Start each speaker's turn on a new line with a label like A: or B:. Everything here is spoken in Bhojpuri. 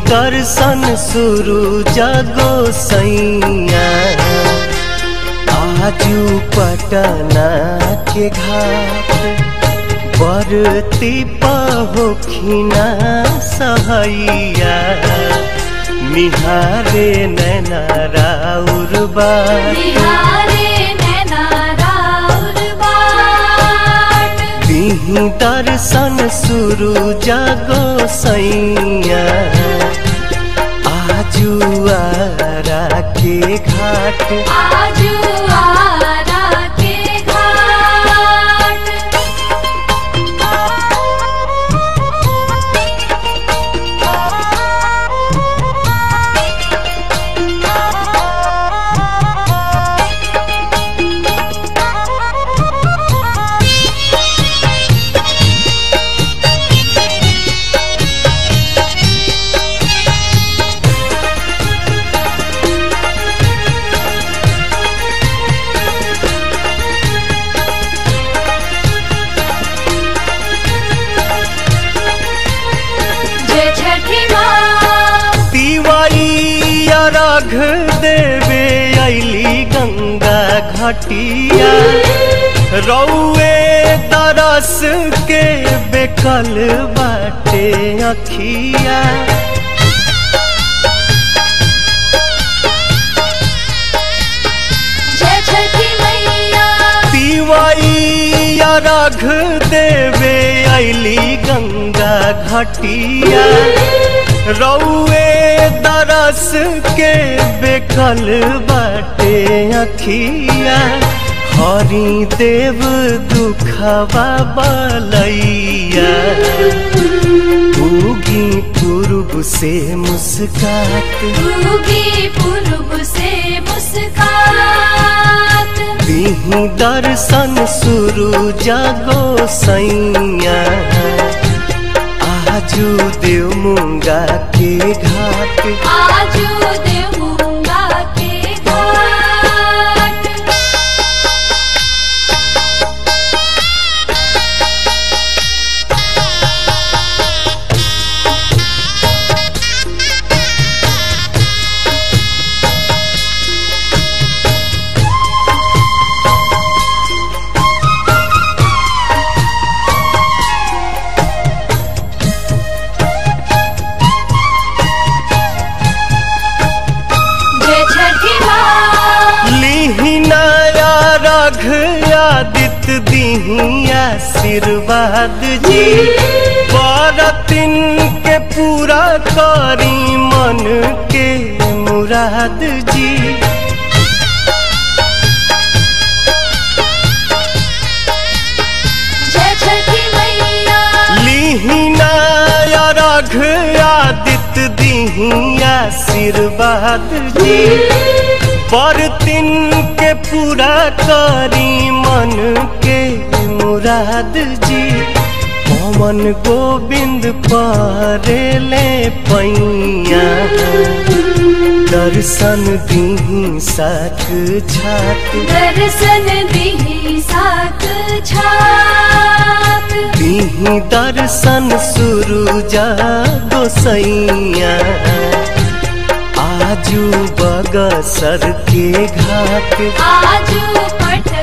A: दर्शन शुरू जगो सैया आजू पटना के घाट बरती पहोखिना सहैया निहारे नैना राउर बाट दिही दर्शन शुरू जगो सैया आजू आरा के घाट अर्घ देवे अली गंगा घटिया रौए तरस के बेकल बाटे अखिया पिवाई अर्घ देवे अली गंगा घटिया रौए दरस के बेकल बाटे अखिया हरि देव दुखवा बलैया उगी पूर्व से मुस्कात दिही दर्शन शुरू जगो सैया आजू देव मुंगा के घाट आदित्य दीही आशीर्वाद जी बरतिन के पूरा करी मन के मुराद जी लीहिना अर्घ आदित्य दीही आशीर्वाद जी बरतिन के पूरा करी मन के मुराद जी पवन गोविंद परेले पैया दर्शन दीही साथ छात दीही दर्शन शुरू जगो सैया आजू बगसर के घाट
B: आजू पटना